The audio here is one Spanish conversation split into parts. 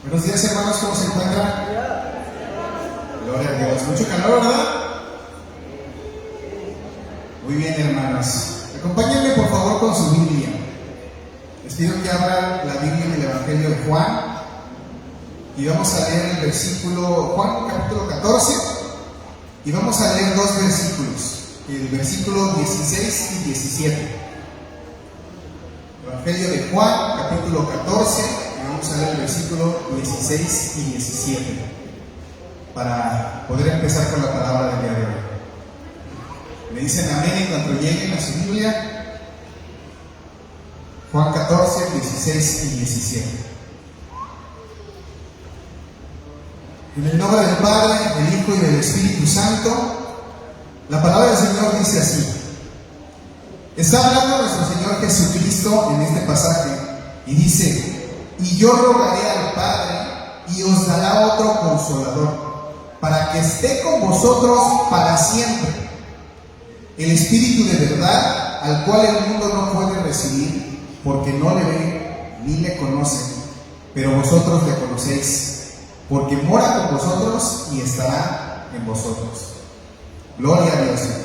Buenos días, hermanos, ¿cómo se encuentran? Gloria a Dios. Mucho calor, ¿verdad? Muy bien, hermanos. Acompáñenme, por favor, con su Biblia. Les pido que abran la Biblia en el Evangelio de Juan. Y vamos a leer el versículo, Juan capítulo 14. Y vamos a leer dos versículos. El versículo 16 y 17. Evangelio de Juan, capítulo 14. Y vamos a leer el versículo 16 y 17. Para poder empezar con la palabra del día de hoy. Me dicen amén en cuanto lleguen a su Biblia. Juan 14, 16 y 17. En el nombre del Padre, del Hijo y del Espíritu Santo. La palabra del Señor dice así. Está hablando nuestro Señor Jesucristo en este pasaje y dice: y yo rogaré al Padre y os dará otro consolador, para que esté con vosotros para siempre, el Espíritu de verdad, al cual el mundo no puede recibir, porque no le ve ni le conoce, pero vosotros le conocéis, porque mora con vosotros y estará en vosotros. Gloria a Dios, hermanos.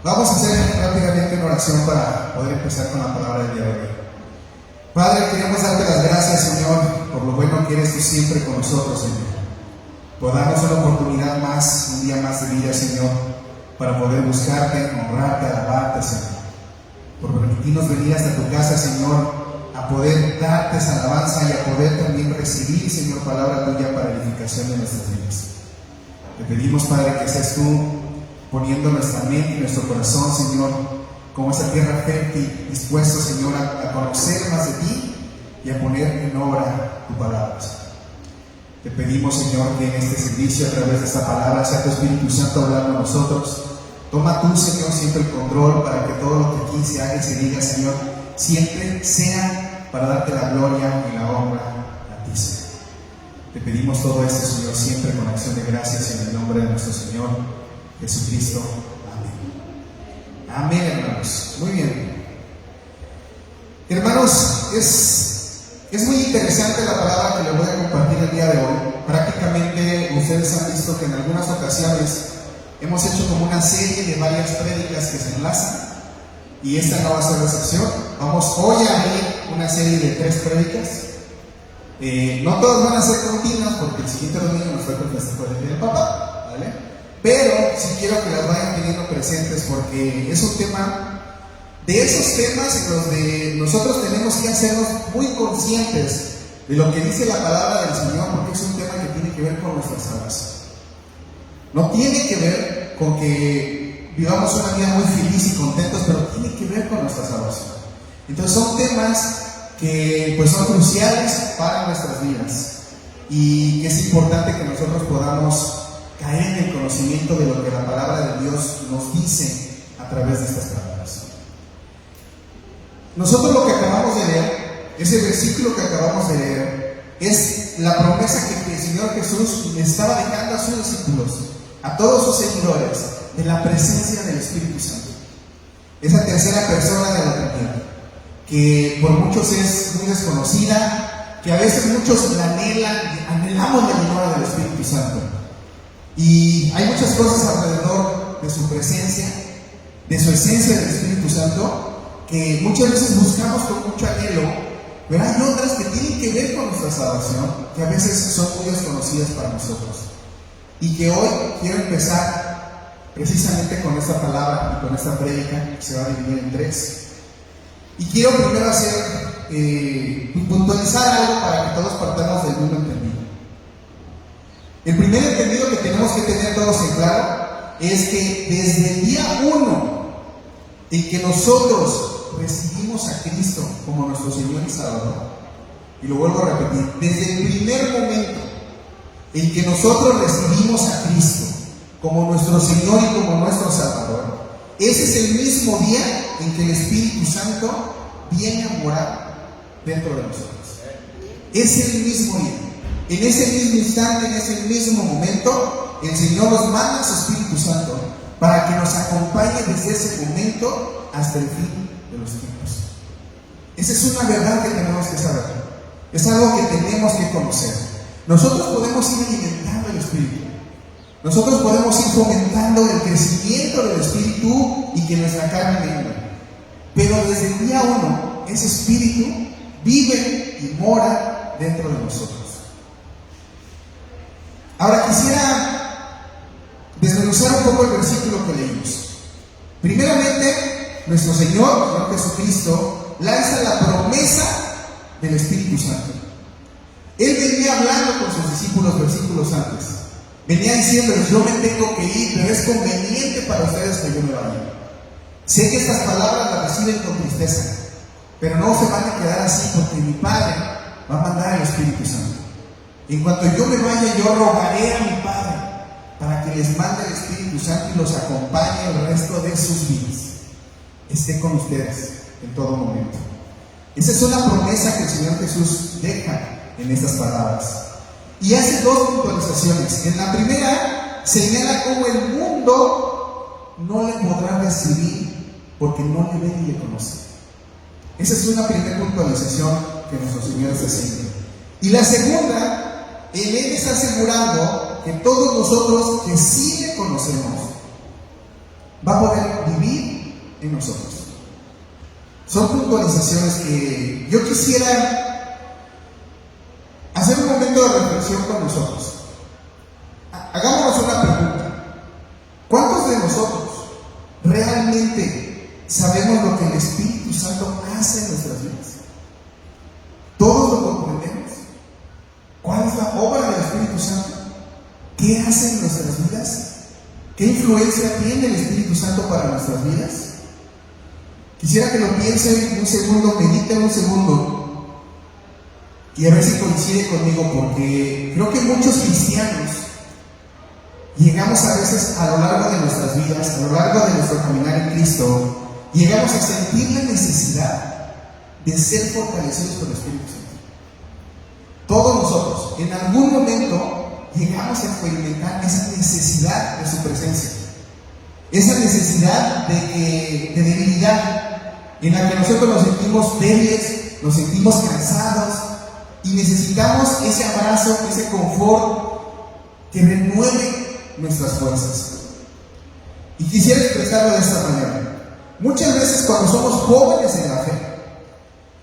Vamos a hacer rápidamente una oración para poder empezar con la palabra del día de hoy. Padre, queremos darte las gracias, Señor, por lo bueno que eres tú siempre con nosotros, Señor. Por darnos una oportunidad más, un día más de vida, Señor, para poder buscarte, honrarte, alabarte, Señor. Por permitirnos venir hasta tu casa, Señor, a poder darte esa alabanza y a poder también recibir, Señor, palabra tuya para edificación de nuestras vidas. Te pedimos, Padre, que seas tú poniendo nuestra mente y nuestro corazón, Señor, como esa tierra fértil, dispuesto, Señor, a conocer más de ti y a poner en obra tu palabra, Señor. Te pedimos, Señor, que en este servicio, a través de esta palabra, sea tu Espíritu Santo hablando a nosotros. Toma tú, Señor, siempre el control para que todo lo que aquí se haga y se diga, Señor, siempre sea para darte la gloria y la honra a ti, Señor. Te pedimos todo esto, Señor, siempre con acción de gracias en el nombre de nuestro Señor Jesucristo. Amén. Amén, hermanos. Muy bien. Hermanos, es muy interesante la palabra que les voy a compartir el día de hoy. Prácticamente ustedes han visto que en algunas ocasiones hemos hecho como una serie de varias prédicas que se enlazan, y esta no va a ser la excepción. Vamos hoy a ver una serie de 3 prédicas. No todas van a ser continuas porque el siguiente domingo nos toca el festejo del Día del Papá, ¿vale? Pero sí quiero que las vayan teniendo presentes porque es un tema, de esos temas en los de nosotros tenemos que hacernos muy conscientes de lo que dice la palabra del Señor, porque es un tema que tiene que ver con nuestra salvación. No tiene que ver con que vivamos una vida muy feliz y contentos, pero tiene que ver con nuestra salvación. Entonces son temas que pues son cruciales para nuestras vidas y que es importante que nosotros podamos caer en el conocimiento de lo que la palabra de Dios nos dice a través de estas palabras. Nosotros lo que acabamos de leer, ese versículo que acabamos de leer, es la promesa que el Señor Jesús le estaba dejando a sus discípulos, a todos sus seguidores, de la presencia del Espíritu Santo. Esa tercera persona de la Trinidad, que por muchos es muy desconocida, que a veces muchos la anhelamos la llenura del Espíritu Santo. Y hay muchas cosas alrededor de su presencia, de su esencia del Espíritu Santo, que muchas veces buscamos con mucho anhelo, pero hay otras que tienen que ver con nuestra salvación, que a veces son muy desconocidas para nosotros. Y que hoy quiero empezar precisamente con esta palabra y con esta prédica, que se va a dividir en 3. Y quiero primero puntualizar algo para que todos partamos del mismo entendido. El primer entendido que tenemos que tener todos en claro es que desde el día 1 en que nosotros recibimos a Cristo como nuestro Señor y Salvador, y lo vuelvo a repetir, desde el primer momento en que nosotros recibimos a Cristo como nuestro Señor y como nuestro Salvador, ese es el mismo día en que el Espíritu Santo viene a morar dentro de nosotros. Es el mismo día. En ese mismo instante, en ese mismo momento, el Señor nos manda a su Espíritu Santo para que nos acompañe desde ese momento hasta el fin de los tiempos. Esa es una verdad que tenemos que saber. Es algo que tenemos que conocer. Nosotros podemos ir alimentando el Espíritu. Nosotros podemos ir fomentando el crecimiento del Espíritu y que nuestra carne venga. Pero desde el día 1, ese Espíritu vive y mora dentro de nosotros. Ahora quisiera desmenuzar un poco el versículo que leímos. Primeramente, nuestro Señor Jesucristo lanza la promesa del Espíritu Santo. Él venía hablando con sus discípulos versículos antes. Venía diciéndoles: yo me tengo que ir, pero es conveniente para ustedes que yo me vaya. Sé que estas palabras las reciben con tristeza, pero no se van a quedar así, porque mi Padre va a mandar al Espíritu Santo. En cuanto yo me vaya, yo rogaré a mi Padre para que les mande el Espíritu Santo y los acompañe el resto de sus vidas. Esté con ustedes en todo momento. Esa es una promesa que el Señor Jesús deja en estas palabras. Y hace dos puntualizaciones. En la primera, señala cómo el mundo no le podrá recibir porque no le ve ni le conoce. Esa es una primera puntualización que nuestro Señor está haciendo. Y la segunda, Él está asegurando que todos nosotros que sí le conocemos, va a poder vivir en nosotros. Son puntualizaciones que yo quisiera hacer un momento de reflexión con nosotros. Hagámonos una pregunta. ¿Cuántos de nosotros realmente sabemos lo que el Espíritu Santo hace en nuestras vidas? ¿Todos lo comprendemos? ¿Cuál es la obra del Espíritu Santo? ¿Qué hace en nuestras vidas? ¿Qué influencia tiene el Espíritu Santo para nuestras vidas? Quisiera que lo piensen un segundo, mediten un segundo y a ver si coincide conmigo, porque creo que muchos cristianos llegamos a veces a lo largo de nuestras vidas, a lo largo de nuestro caminar en Cristo, llegamos a sentir la necesidad de ser fortalecidos por el Espíritu Santo. Todos nosotros, en algún momento, llegamos a experimentar esa necesidad de su presencia, esa necesidad de debilidad, en la que nosotros nos sentimos débiles, nos sentimos cansados y necesitamos ese abrazo, ese confort que renueve nuestras fuerzas. Y quisiera expresarlo de esta manera. Muchas veces cuando somos jóvenes en la fe,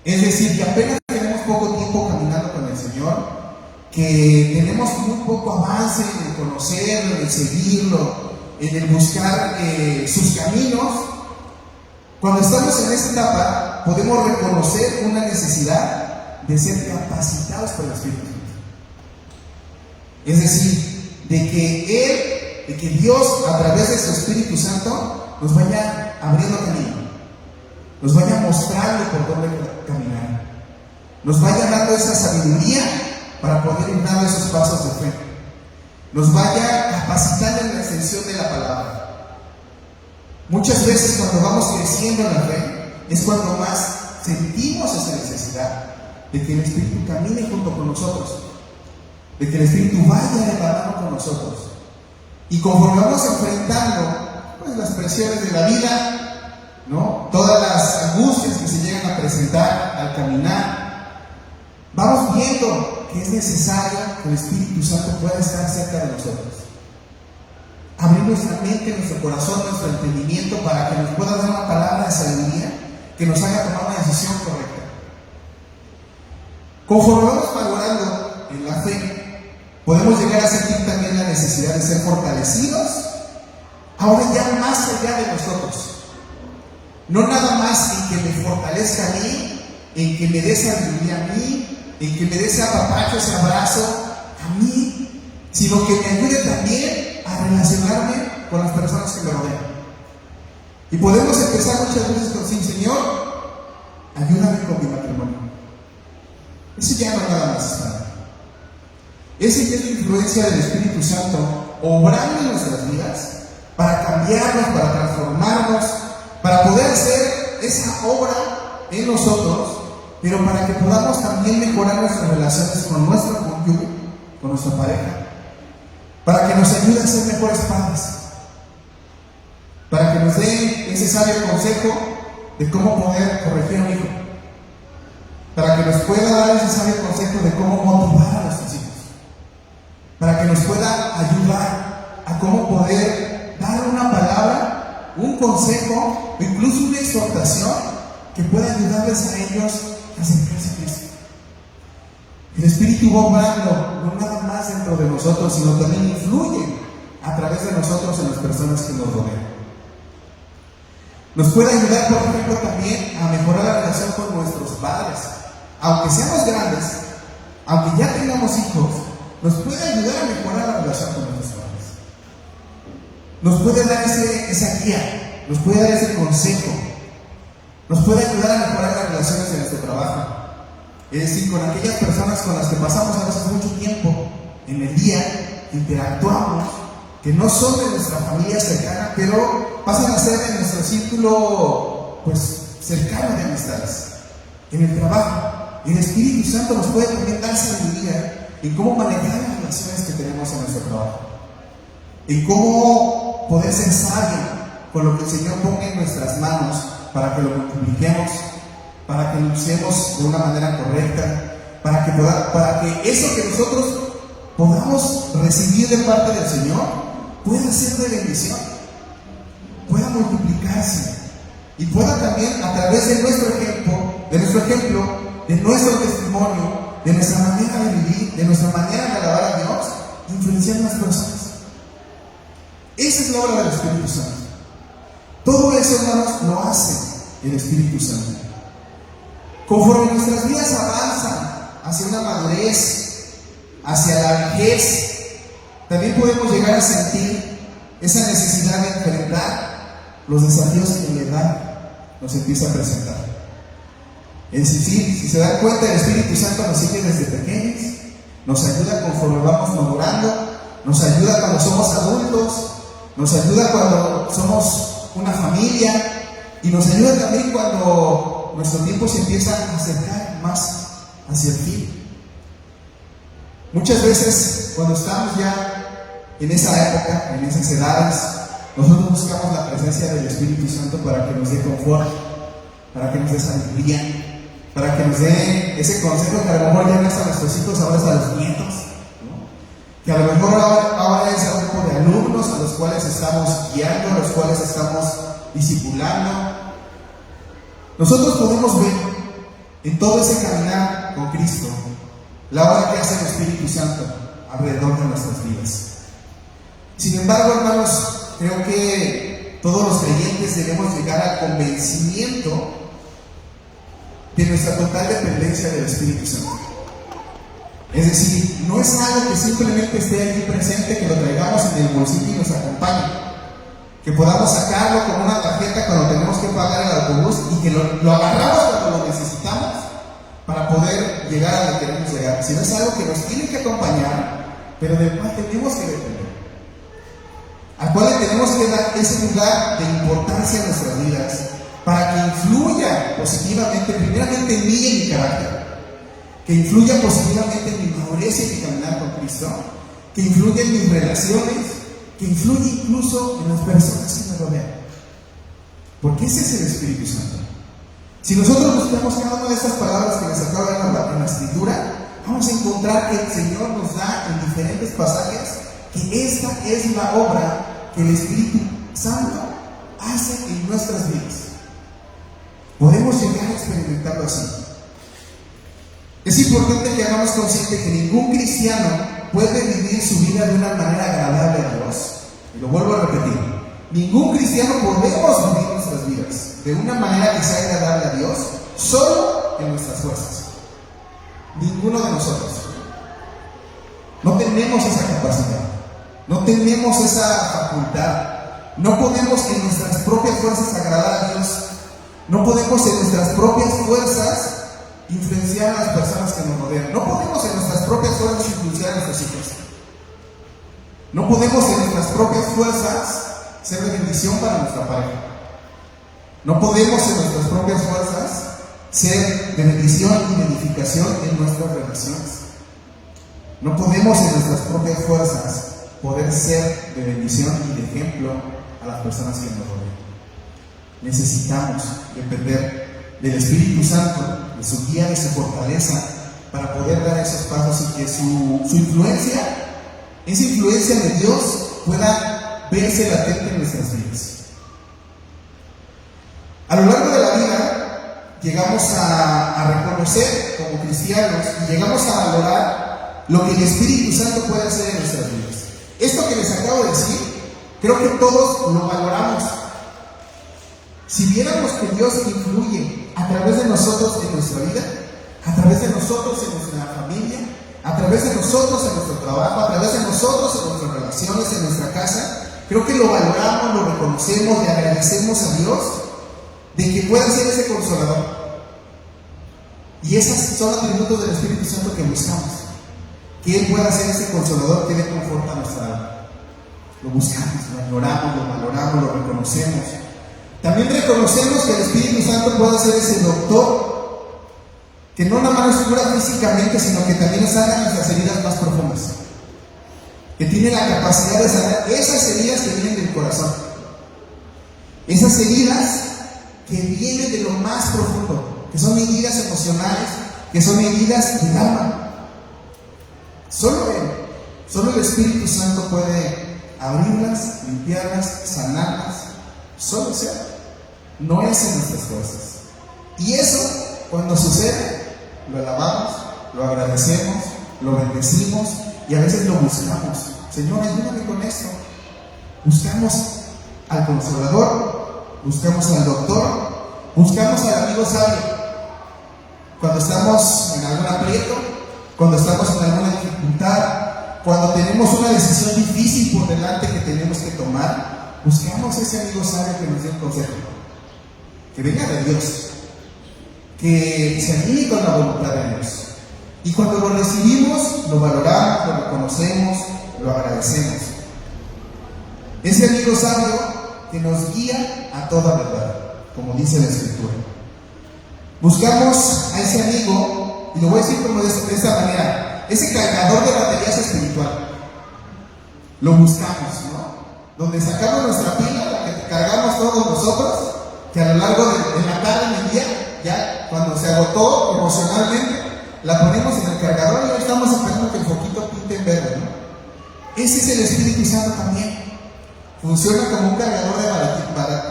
es decir, que apenas tenemos poco tiempo caminando con el Señor, que tenemos muy poco avance en el conocerlo, en el seguirlo, en el buscar sus caminos, cuando estamos en esa etapa podemos reconocer una necesidad de ser capacitados por el Espíritu Santo. Es decir, de que Dios a través de su Espíritu Santo nos vaya abriendo camino, nos vaya mostrando por dónde caminar, nos vaya dando esa sabiduría para poder ir dando esos pasos de fe, nos vaya capacitando en la extensión de la palabra. Muchas veces cuando vamos creciendo en la fe es cuando más sentimos esa necesidad de que el Espíritu camine junto con nosotros, de que el Espíritu vaya de la mano con nosotros. Y conforme vamos enfrentando pues, las presiones de la vida, ¿no?, todas las angustias que se llegan a presentar al caminar, vamos viendo que es necesario que el Espíritu Santo pueda estar cerca de nosotros, abrir nuestra mente, nuestro corazón, nuestro entendimiento, para que nos pueda dar una palabra de sabiduría que nos haga tomar una decisión correcta. Conforme vamos madurando en la fe, podemos llegar a sentir también la necesidad de ser fortalecidos, ahora ya más allá de nosotros. No nada más en que me fortalezca a mí, en que me dé sabiduría a mí, en que me dé ese apapacho, ese abrazo a mí, sino que me ayude también a relacionarme con las personas que me rodean. Y podemos empezar muchas veces con: sí, Señor, ayúdame con mi matrimonio. Eso ya no nada más está. Esa es la influencia del Espíritu Santo obrando en nuestras vidas para cambiarnos, para transformarnos, para poder hacer esa obra en nosotros, pero para que podamos también mejorar nuestras relaciones con nuestro cónyuge, con nuestra pareja, para que nos ayude a ser mejores padres, para que nos dé ese sabio consejo de cómo poder corregir a un hijo, para que nos pueda dar ese sabio consejo de cómo motivar a nuestros hijos, para que nos pueda ayudar a cómo poder dar una palabra, un consejo, o incluso una exhortación que pueda ayudarles a ellos a acercarse a Cristo. El Espíritu va obrando no nada más dentro de nosotros, sino también influye a través de nosotros en las personas que nos rodean. Nos puede ayudar, por ejemplo, también a mejorar la relación con nuestros padres. Aunque seamos grandes, aunque ya tengamos hijos, nos puede ayudar a mejorar la relación con nuestros padres. Nos puede dar esa guía, nos puede dar ese consejo, nos puede ayudar a mejorar las relaciones en nuestro trabajo. Es decir, con aquellas personas con las que pasamos a veces mucho tiempo en el día, interactuamos, que no son de nuestra familia cercana, pero pasan a ser de nuestro círculo cercano de amistades. En el trabajo, el Espíritu Santo nos puede también dar sabiduría en cómo manejar las relaciones que tenemos en nuestro trabajo, en cómo poder ser sabio con lo que el Señor ponga en nuestras manos para que lo multipliquemos, para que lo usemos de una manera correcta, para que eso que nosotros podamos recibir de parte del Señor pueda ser de bendición, pueda multiplicarse y pueda también, a través de nuestro ejemplo, de nuestro testimonio, de nuestra manera de vivir, de nuestra manera de alabar a Dios, influenciar a las personas. Esa es la obra del Espíritu Santo. Todo eso, hermanos, lo hace el Espíritu Santo. Conforme nuestras vidas avanzan hacia una madurez, hacia la vejez, también podemos llegar a sentir esa necesidad de enfrentar los desafíos que la edad nos empieza a presentar. Es decir, si se dan cuenta, el Espíritu Santo nos sigue desde pequeños, nos ayuda conforme vamos madurando, nos ayuda cuando somos adultos, nos ayuda cuando somos una familia y nos ayuda también cuando nuestro tiempo se empieza a acercar más hacia el fin. Muchas veces, cuando estamos ya en esa época, en esas edades, nosotros buscamos la presencia del Espíritu Santo para que nos dé confort, para que nos dé sabiduría, para que nos dé ese consejo que a lo mejor ya no es a nuestros hijos, ahora es a los nietos, ¿no? Que a lo mejor ahora es a un grupo de alumnos a los cuales estamos guiando, a los cuales estamos discipulando. Nosotros podemos ver en todo ese caminar con Cristo la obra que hace el Espíritu Santo alrededor de nuestras vidas. Sin embargo, hermanos, creo que todos los creyentes debemos llegar al convencimiento de nuestra total dependencia del Espíritu Santo. Es decir, no es algo que simplemente esté aquí presente, que lo traigamos en el bolsillo y nos acompañe, que podamos sacarlo con una tarjeta cuando tenemos que pagar el autobús y que lo agarramos cuando lo necesitamos para poder llegar a donde queremos llegar, sino es algo que nos tiene que acompañar, pero del cual tenemos que depender, al cual le tenemos que dar ese lugar de importancia en nuestras vidas, para que influya positivamente, primeramente en mí y en mi carácter, que influya positivamente en mi madurez y en mi caminar con Cristo, que influya en mis relaciones, que influya incluso en las personas que me rodean. Porque ese es el Espíritu Santo. Si nosotros buscamos cada una de estas palabras que les acabo de hablar en la Escritura, vamos a encontrar que el Señor nos da en diferentes pasajes que esta es la obra que el Espíritu Santo hace en nuestras vidas. Podemos llegar a experimentarlo así. Es importante que hagamos consciente que ningún cristiano puede vivir su vida de una manera agradable a Dios. Y lo vuelvo a repetir. Ningún cristiano podemos vivir nuestras vidas de una manera que sea agradable a Dios solo en nuestras fuerzas. Ninguno de nosotros. No tenemos esa capacidad. No tenemos esa facultad. No podemos en nuestras propias fuerzas agradar a Dios. No podemos en nuestras propias fuerzas influenciar a las personas que nos rodean. No podemos en nuestras propias fuerzas influenciar a nuestros hijos. No podemos en nuestras propias fuerzas ser de bendición para nuestra pareja. No podemos en nuestras propias fuerzas ser de bendición y de edificación en nuestras relaciones. No podemos en nuestras propias fuerzas poder ser de bendición y de ejemplo a las personas que nos rodean. Necesitamos depender del Espíritu Santo, de su guía, de su fortaleza, para poder dar esos pasos y que su influencia, esa influencia de Dios, pueda verse latente en nuestras vidas. A lo largo de la vida llegamos a reconocer como cristianos y llegamos a valorar lo que el Espíritu Santo puede hacer en nuestras vidas. Esto que les acabo de decir, creo que todos lo valoramos. Si viéramos que Dios influye a través de nosotros en nuestra vida, a través de nosotros en nuestra familia, a través de nosotros en nuestro trabajo, a través de nosotros en nuestras relaciones, en nuestra casa, creo que lo valoramos, lo reconocemos, le agradecemos a Dios de que pueda ser ese consolador. Y esos son los atributos del Espíritu Santo que buscamos, que Él pueda ser ese consolador que dé confort a nuestra alma. Lo buscamos, lo adoramos, lo valoramos, lo reconocemos. También reconocemos que el Espíritu Santo puede ser ese doctor que no nada más nos cura físicamente, sino que también nos sana nuestras heridas más profundas, que tiene la capacidad de sanar esas heridas que vienen del corazón, esas heridas que vienen de lo más profundo, que son heridas emocionales, que son heridas del alma. Solo Él, solo el Espíritu Santo puede abrirlas, limpiarlas, sanarlas. Solo sea, no es en nuestras fuerzas. Y eso, cuando sucede, lo alabamos, lo agradecemos, lo bendecimos y a veces lo buscamos. Señor, ayúdame con esto. Buscamos al Consolador, buscamos al Doctor, buscamos al amigo sabio. Cuando estamos en algún aprieto, cuando estamos en alguna dificultad, cuando tenemos una decisión difícil por delante que tenemos que tomar, buscamos ese amigo sabio que nos dé un consejo, que venga de Dios, que se alinee con la voluntad de Dios. Y cuando lo recibimos, lo valoramos, lo reconocemos, lo agradecemos. Ese amigo sabio que nos guía a toda verdad, como dice la Escritura. Buscamos a ese amigo, y lo voy a decir como de esta manera, ese cargador de baterías espiritual. Lo buscamos, ¿no? Donde sacamos nuestra pila, la que cargamos todos nosotros, que a lo largo de la tarde, en el día, ya cuando se agotó emocionalmente, la ponemos en el cargador y hoy estamos esperando que el foquito pinte en verde, ¿no? Ese es el Espíritu Santo también. Funciona como un cargador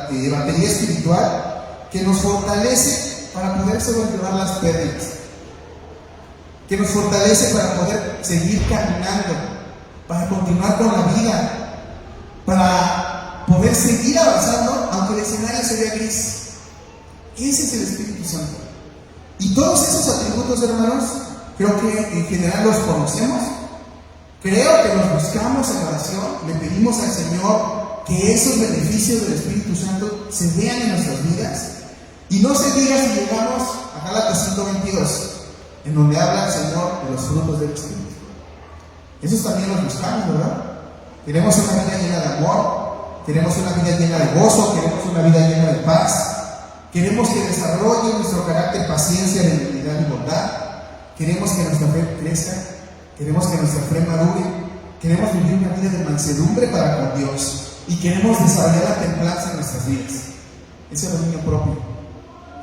de batería espiritual que nos fortalece para poder sobrellevar las pérdidas, que nos fortalece para poder seguir caminando, para continuar con la vida, para poder seguir avanzando aunque el escenario se vea gris. Ese es el Espíritu Santo. Y todos esos atributos, hermanos, creo que en general los conocemos. Creo que los buscamos en oración, le pedimos al Señor que esos beneficios del Espíritu Santo se vean en nuestras vidas. Y no se diga si llegamos a Gálatas 5:22, en donde habla el Señor de los frutos del Espíritu. Esos también los buscamos, ¿verdad? Queremos una vida llena de amor, queremos una vida llena de gozo, queremos una vida llena de paz, queremos que desarrolle nuestro carácter paciencia, benignidad y bondad, queremos que nuestra fe crezca, queremos que nuestra fe madure, queremos vivir una vida de mansedumbre para con Dios y queremos desarrollar la templanza en nuestras vidas, ese dominio propio,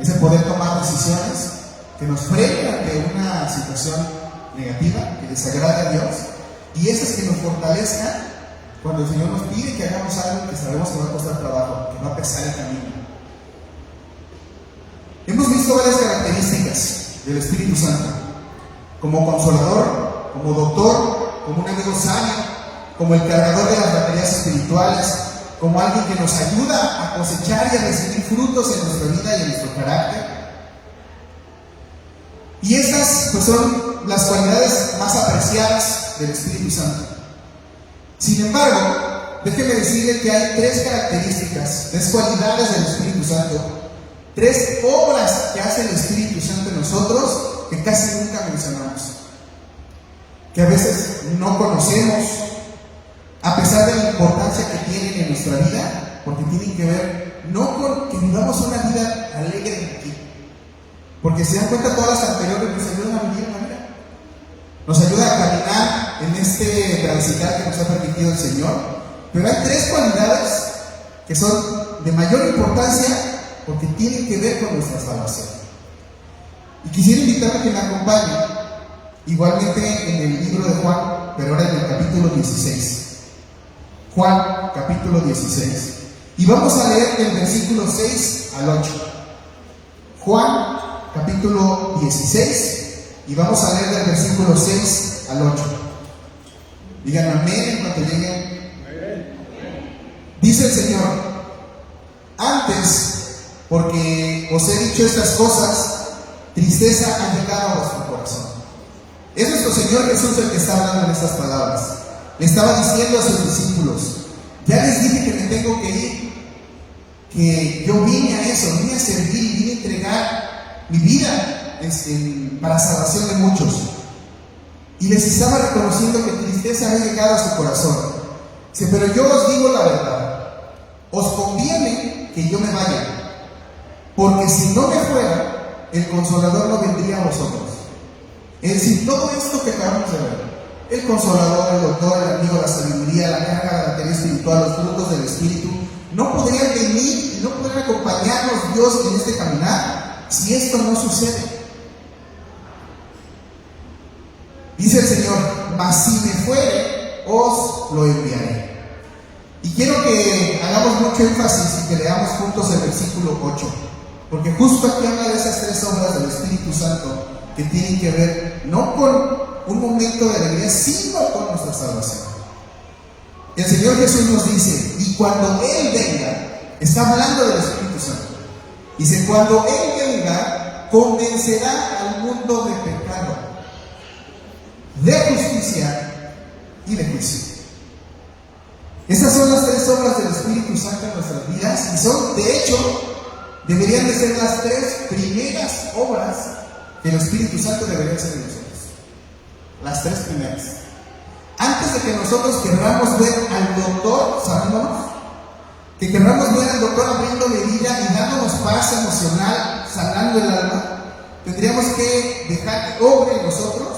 ese poder tomar decisiones que nos frenen ante una situación negativa, que desagrade a Dios, y esas que nos fortalezcan cuando el Señor nos pide que hagamos algo que sabemos que va a costar trabajo, que va a pesar el camino. Hemos visto varias características del Espíritu Santo, como consolador, como doctor, como un amigo sabio, como el cargador de las baterías espirituales, como alguien que nos ayuda a cosechar y a recibir frutos en nuestra vida y en nuestro carácter. Y estas pues son las cualidades más apreciadas del Espíritu Santo. Sin embargo, déjeme decirle que hay tres características, tres cualidades del Espíritu Santo, tres obras que hace el Espíritu Santo en nosotros que casi nunca mencionamos, que a veces no conocemos, a pesar de la importancia que tienen en nuestra vida, porque tienen que ver no con que vivamos una vida alegre aquí, porque se dan cuenta todas las anteriores nos ayudan a vivir una vida, nos ayuda a caminar en este transitar que nos ha permitido el Señor, pero hay tres cualidades que son de mayor importancia porque tienen que ver con nuestra salvación. Y quisiera invitarme a que me acompañe, igualmente en el libro de Juan, pero ahora en el capítulo 16. Juan, capítulo 16. Y vamos a leer del versículo 6 al 8. Juan, capítulo 16. Y vamos a leer del versículo 6 al 8. Digan amén en cuanto lleguen. Dice el Señor: antes, porque os he dicho estas cosas, tristeza ha llegado a vuestro corazón. Es nuestro Señor Jesús el que está hablando en estas palabras. Le estaba diciendo a sus discípulos: ya les dije que me tengo que ir, que yo vine a eso, vine a servir y vine a entregar mi vida para salvación de muchos. Y les estaba reconociendo que tristeza había llegado a su corazón. Dice: pero yo os digo la verdad, os conviene que yo me vaya, porque si no me fuera, el Consolador no vendría a vosotros. Es decir, todo esto que acabamos de ver, el Consolador, el Doctor, el amigo, la sabiduría, la carga, la materia espiritual, los frutos del Espíritu, no podrían venir y no podrían acompañarnos Dios en este caminar si esto no sucede. Dice el Señor: mas si me fuere, os lo enviaré. Y quiero que hagamos mucho énfasis y que leamos juntos el versículo 8, porque justo aquí habla de esas tres obras del Espíritu Santo que tienen que ver no con un momento de alegría, sino con nuestra salvación. El Señor Jesús nos dice: y cuando Él venga, está hablando del Espíritu Santo, dice: cuando Él venga, convencerá al mundo de pecado, de justicia y de juicio. Estas son las tres obras del Espíritu Santo en nuestras vidas, y son, de hecho, deberían de ser las tres primeras obras que el Espíritu Santo debería hacer en nosotros. Las tres primeras. Antes de que nosotros querramos ver al doctor sanándonos, que querramos ver al doctor abriéndole vida y dándonos paz emocional, sanando el alma, tendríamos que dejar que obre en nosotros,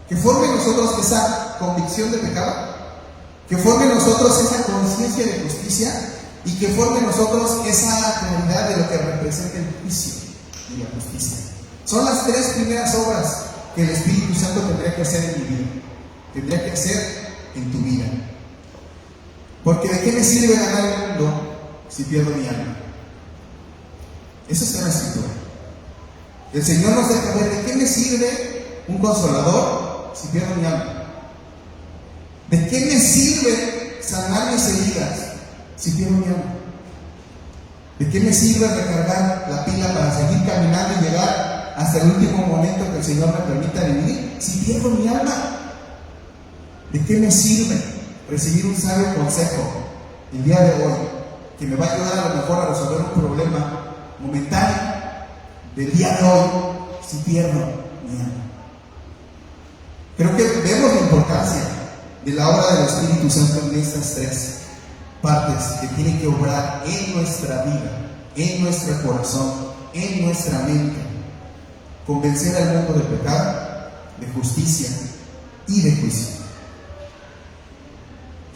que forme en nosotros esa convicción de pecado, que forme en nosotros esa conciencia de justicia y que forme en nosotros esa claridad de lo que representa el juicio y la justicia. Son las tres primeras obras que el Espíritu Santo tendría que hacer en mi vida, tendría que hacer en tu vida. Porque ¿de qué me sirve ganar el mundo si pierdo mi alma? Eso está en la Escritura. El Señor nos deja ver: ¿de qué me sirve un consolador si pierdo mi alma? ¿De qué me sirve sanar mis heridas si pierdo mi alma? ¿De qué me sirve recargar la pila para seguir caminando y llegar hasta el último momento que el Señor me permita vivir si pierdo mi alma? ¿De qué me sirve recibir un sabio consejo el día de hoy que me va a ayudar a lo mejor a resolver un problema momentáneo del día de hoy si pierdo mi alma? Creo que vemos la importancia de la obra del Espíritu Santo en estas tres partes que tienen que obrar en nuestra vida, en nuestro corazón, en nuestra mente. Convencer al mundo de pecado, de justicia y de juicio.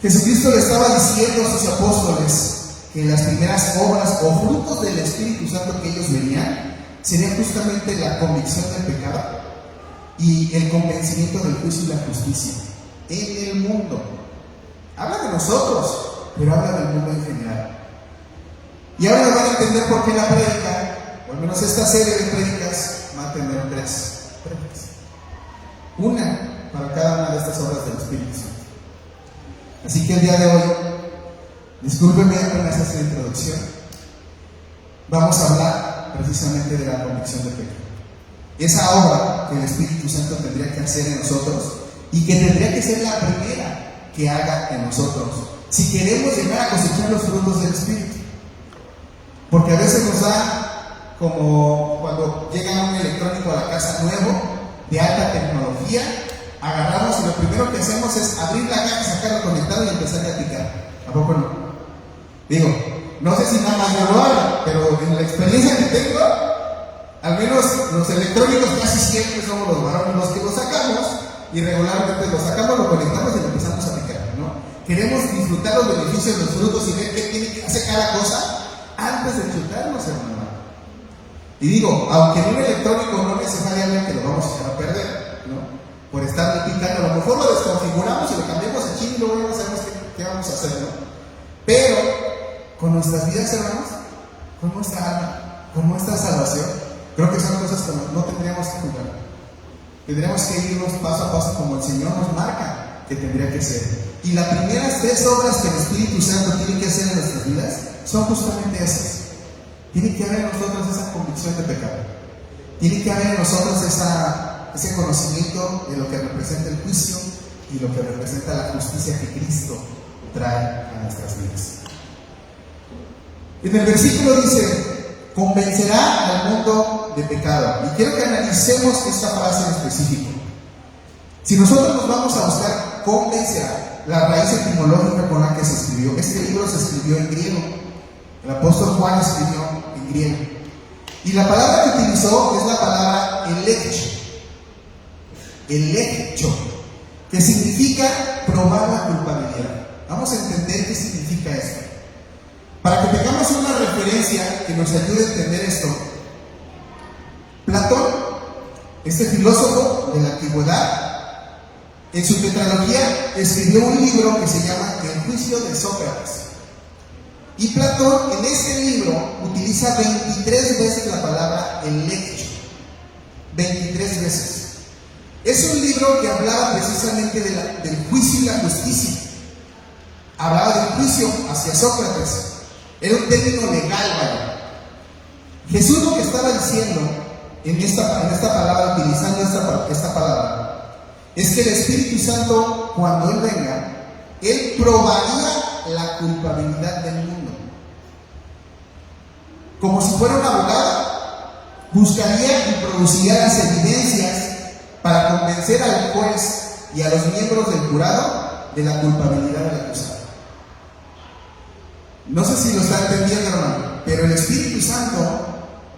Jesucristo le estaba diciendo a sus apóstoles que las primeras obras o frutos del Espíritu Santo que ellos venían serían justamente la convicción del pecado y el convencimiento del juicio y la justicia en el mundo. Habla de nosotros, pero habla del mundo en general. Y ahora van a entender por qué la prédica, o al menos esta serie de prédicas, va a tener tres prédicas. Una para cada una de estas obras del Espíritu Santo. Así que el día de hoy, discúlpenme apenas esta introducción, vamos a hablar precisamente de la convicción de pecado. Esa obra que el Espíritu Santo tendría que hacer en nosotros y que tendría que ser la primera que haga en nosotros si queremos llegar a cosechar los frutos del Espíritu. Porque a veces nos da como cuando llega un electrónico a la casa nuevo, de alta tecnología, agarramos y lo primero que hacemos es abrir la caja, sacarlo conectado y empezar a picar. ¿A poco no? Digo, no sé si nada más yo lo hago, pero en la experiencia que tengo, al menos los electrónicos casi siempre somos los varones los que lo sacamos y regularmente lo sacamos, lo conectamos y lo empezamos a picar, ¿no? Queremos disfrutar los beneficios de los frutos y ver qué tiene que hacer cada cosa antes de chutarnos, hermano. Y digo, aunque en un electrónico no necesariamente lo vamos a echar a perder, ¿no? Por estar picando, a lo mejor lo desconfiguramos y lo cambiamos a chino y luego ya no sabemos qué vamos a hacer, ¿no? Pero con nuestras vidas, hermanos, con nuestra alma, con nuestra salvación, creo que son cosas que no tendríamos que jugar. Tendríamos que irnos paso a paso como el Señor nos marca que tendría que ser. Y las primeras 3 obras que el Espíritu Santo tiene que hacer en nuestras vidas son justamente esas. Tiene que haber en nosotros esa convicción de pecado. Tiene que haber en nosotros ese conocimiento de lo que representa el juicio y lo que representa la justicia que Cristo trae a nuestras vidas. En el versículo dice: convencerá al mundo de pecado. Y quiero que analicemos esta frase en específico. Si nosotros nos vamos a buscar convencerá, la raíz etimológica con la que se escribió, este libro se escribió en griego. El apóstol Juan escribió en griego. Y la palabra que utilizó es la palabra elecho, que significa probar la culpabilidad. Vamos a entender qué significa esto. Para que tengamos una referencia que nos ayude a entender esto, Platón, este filósofo de la antigüedad, en su tetralogía escribió un libro que se llama El juicio de Sócrates. Y Platón en este libro utiliza 23 veces la palabra elecho. 23 veces. Es un libro que hablaba precisamente del juicio y la justicia. Hablaba del juicio hacia Sócrates. Era un término legal, ¿vale? Jesús lo que estaba diciendo en esta palabra, utilizando esta palabra, es que el Espíritu Santo, cuando Él venga, Él probaría la culpabilidad del mundo. Como si fuera un abogado, buscaría y produciría las evidencias para convencer al juez y a los miembros del jurado de la culpabilidad del acusado. No sé si lo está entendiendo, hermano, pero el Espíritu Santo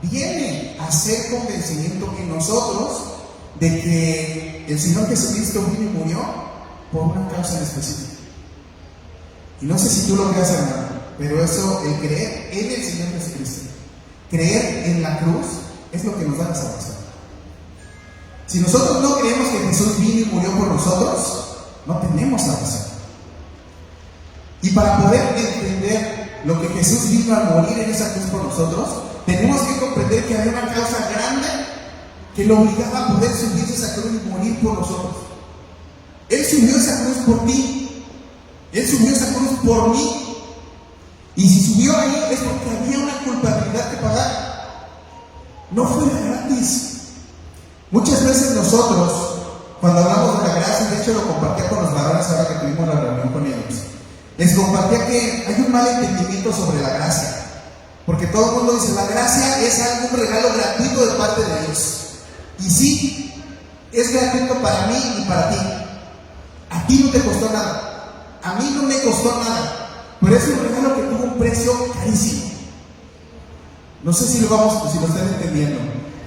viene a hacer convencimiento en nosotros de que el Señor Jesucristo vino y murió por una causa en específico. Y no sé si tú lo creas, hermano, pero eso, el creer en el Señor Jesucristo, creer en la cruz, es lo que nos da la salvación. Si nosotros no creemos que Jesús vino y murió por nosotros, no tenemos salvación. Y para poder entender lo que Jesús vino a morir en esa cruz por nosotros, tenemos que comprender que había una causa grande que lo obligaba a poder subirse a esa cruz y morir por nosotros. Él subió esa cruz por ti. Él subió esa cruz por mí. Y si subió ahí es porque había una culpabilidad que pagar. No fue gratis. Muchas veces nosotros, cuando hablamos de la gracia, de hecho lo compartía con los varones ahora que tuvimos la reunión con ellos, les compartía que hay un mal entendimiento sobre la gracia. Porque todo el mundo dice, la gracia es algún regalo gratuito de parte de Dios. Y sí, es gratuito para mí y para ti. A ti no te costó nada. A mí no me costó nada. Pero es un regalo que tuvo un precio carísimo. No sé si lo están entendiendo.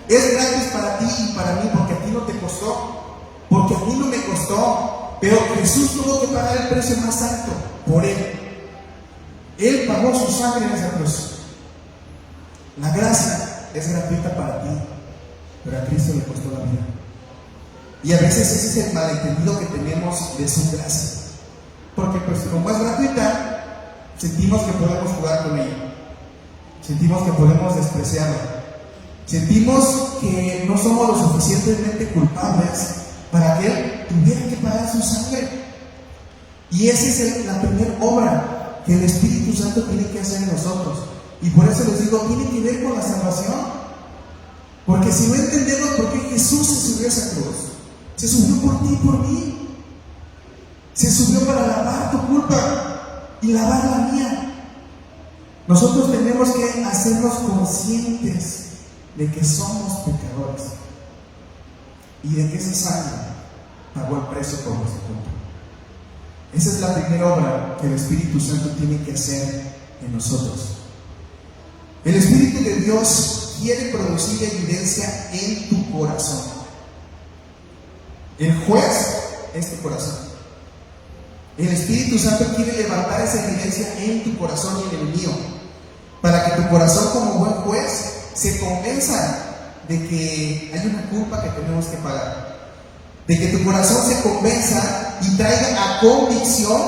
Es gratis para ti y para mí porque a ti no te costó. Porque a mí no me costó. Pero Jesús tuvo que pagar el precio más alto por Él. Él pagó su sangre en esa cruz. La gracia es gratuita para ti, pero a Cristo le costó la vida. Y a veces ese es el malentendido que tenemos de su gracia. Porque pues como es gratuita, sentimos que podemos jugar con ella. Sentimos que podemos despreciarla. Sentimos que no somos lo suficientemente culpables para que Él tuviera que pagar su sangre. Y esa es la primera obra que el Espíritu Santo tiene que hacer en nosotros. Y por eso les digo, tiene que ver con la salvación. Porque si no entendemos por qué Jesús se subió a esa cruz, se subió por ti y por mí. Se subió para lavar tu culpa y lavar la mía. Nosotros tenemos que hacernos conscientes de que somos pecadores y de que esa sangre pagó el precio por nuestra culpa. Esa es la primera obra que el Espíritu Santo tiene que hacer en nosotros. El Espíritu de Dios quiere producir evidencia en tu corazón. El juez es tu corazón. El Espíritu Santo quiere levantar esa evidencia en tu corazón y en el mío, para que tu corazón como buen juez se convenzan de que hay una culpa que tenemos que pagar, de que tu corazón se convenza y traiga a convicción